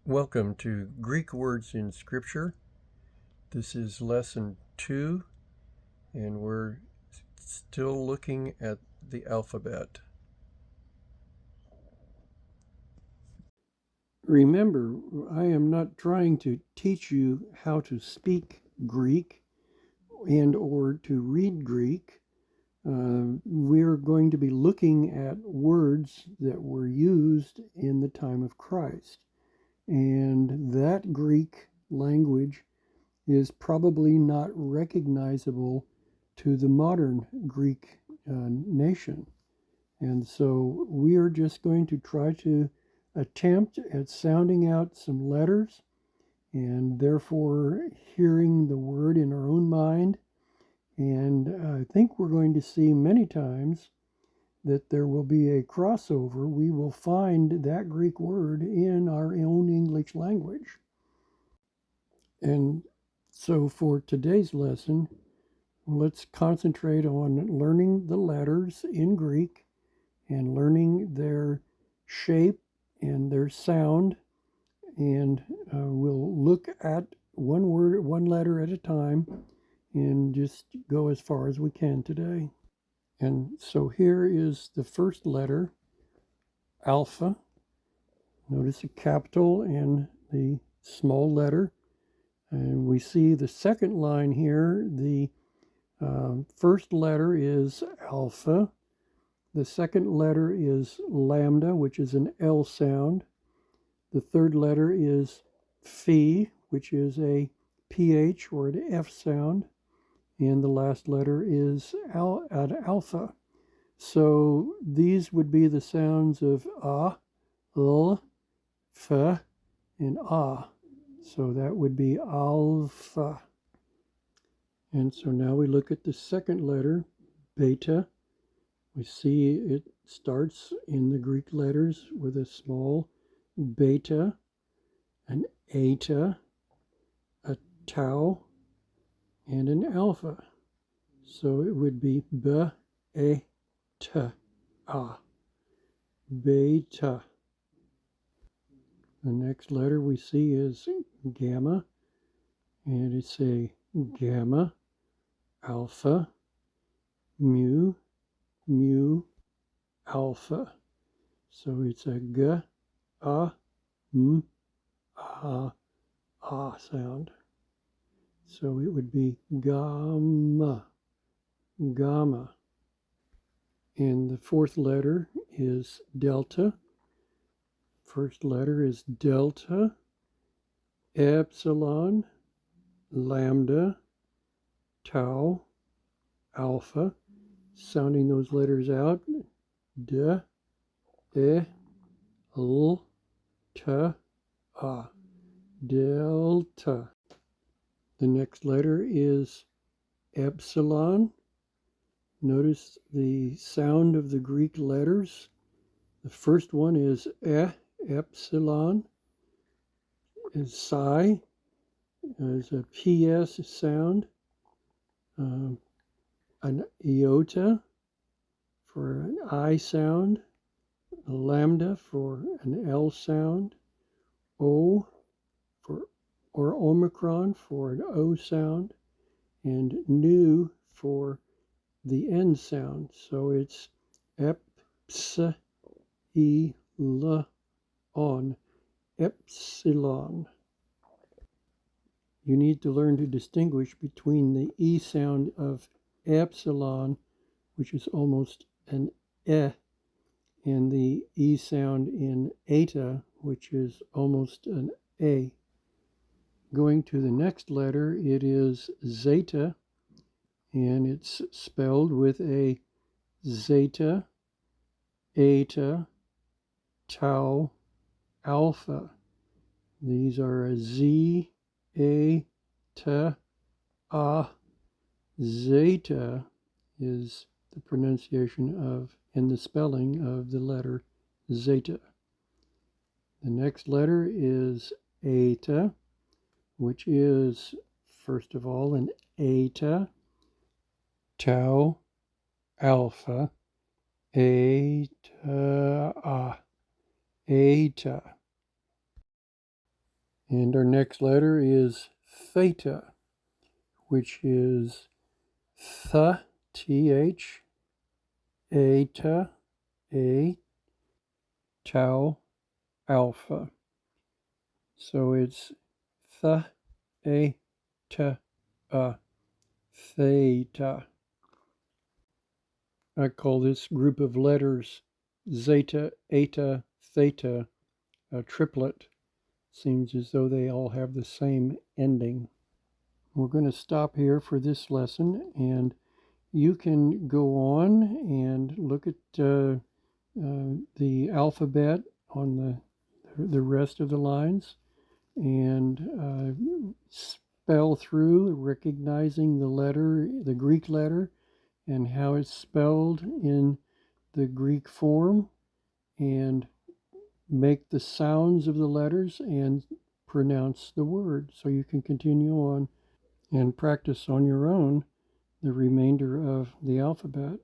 Welcome to Greek Words in Scripture. This is lesson 2, and we're still looking at the alphabet. Remember, I am not trying to teach you how to speak Greek and or to read Greek. We're going to be looking at words that were used in the time of Christ. And that Greek language is probably not recognizable to the modern Greek nation. And so we are just going to try to attempt at sounding out some letters and therefore hearing the word in our own mind. And I think we're going to see many times that there will be a crossover. We will find that Greek word in our own English language. And so for today's lesson, let's concentrate on learning the letters in Greek and learning their shape and their sound. And we'll look at one word, one letter at a time, and just go as far as we can today. And so here is the first letter, alpha. Notice a capital and the small letter. And we see the second line here, the first letter is alpha. The second letter is lambda, which is an L sound. The third letter is phi, which is a PH or an F sound. And the last letter is an alpha. So these would be the sounds of a, l, f, and a. So that would be alpha. And so now we look at the second letter, beta. We see it starts in the Greek letters with a small beta, an eta, a tau, and an alpha. So it would be b, e, t, a, beta. The next letter we see is gamma, and it's a gamma, alpha, mu, mu, alpha. So it's a g, a, m, a sound. So it would be gamma, gamma. And the fourth letter is delta. First letter is delta, epsilon, lambda, tau, alpha. Sounding those letters out, d, e, l, t, a, delta. The next letter is epsilon. Notice the sound of the Greek letters. The first one is e, epsilon. And psi is a PS sound. An iota for an I sound. A lambda for an L sound. O for or omicron for an O sound, and nu for the N sound. So it's epsilon, epsilon. You need to learn to distinguish between the E sound of epsilon, which is almost an E, and the E sound in eta, which is almost an A. Going to the next letter, it is zeta, and it's spelled with a zeta, eta, tau, alpha. These are a Z, A, T, A. Zeta is the pronunciation of and the spelling of the letter zeta. The next letter is eta, which is, first of all, an eta, tau, alpha, eta, eta. And our next letter is theta, which is th, th, eta, a, tau, alpha. So it's th, a, t, a, theta. I call this group of letters zeta, eta, theta a triplet. Seems as though they all have the same ending. We're going to stop here for this lesson, and you can go on and look at the alphabet on the rest of the lines and spell through, recognizing the letter, the Greek letter, and how it's spelled in the Greek form, and make the sounds of the letters and pronounce the word. So you can continue on and practice on your own the remainder of the alphabet.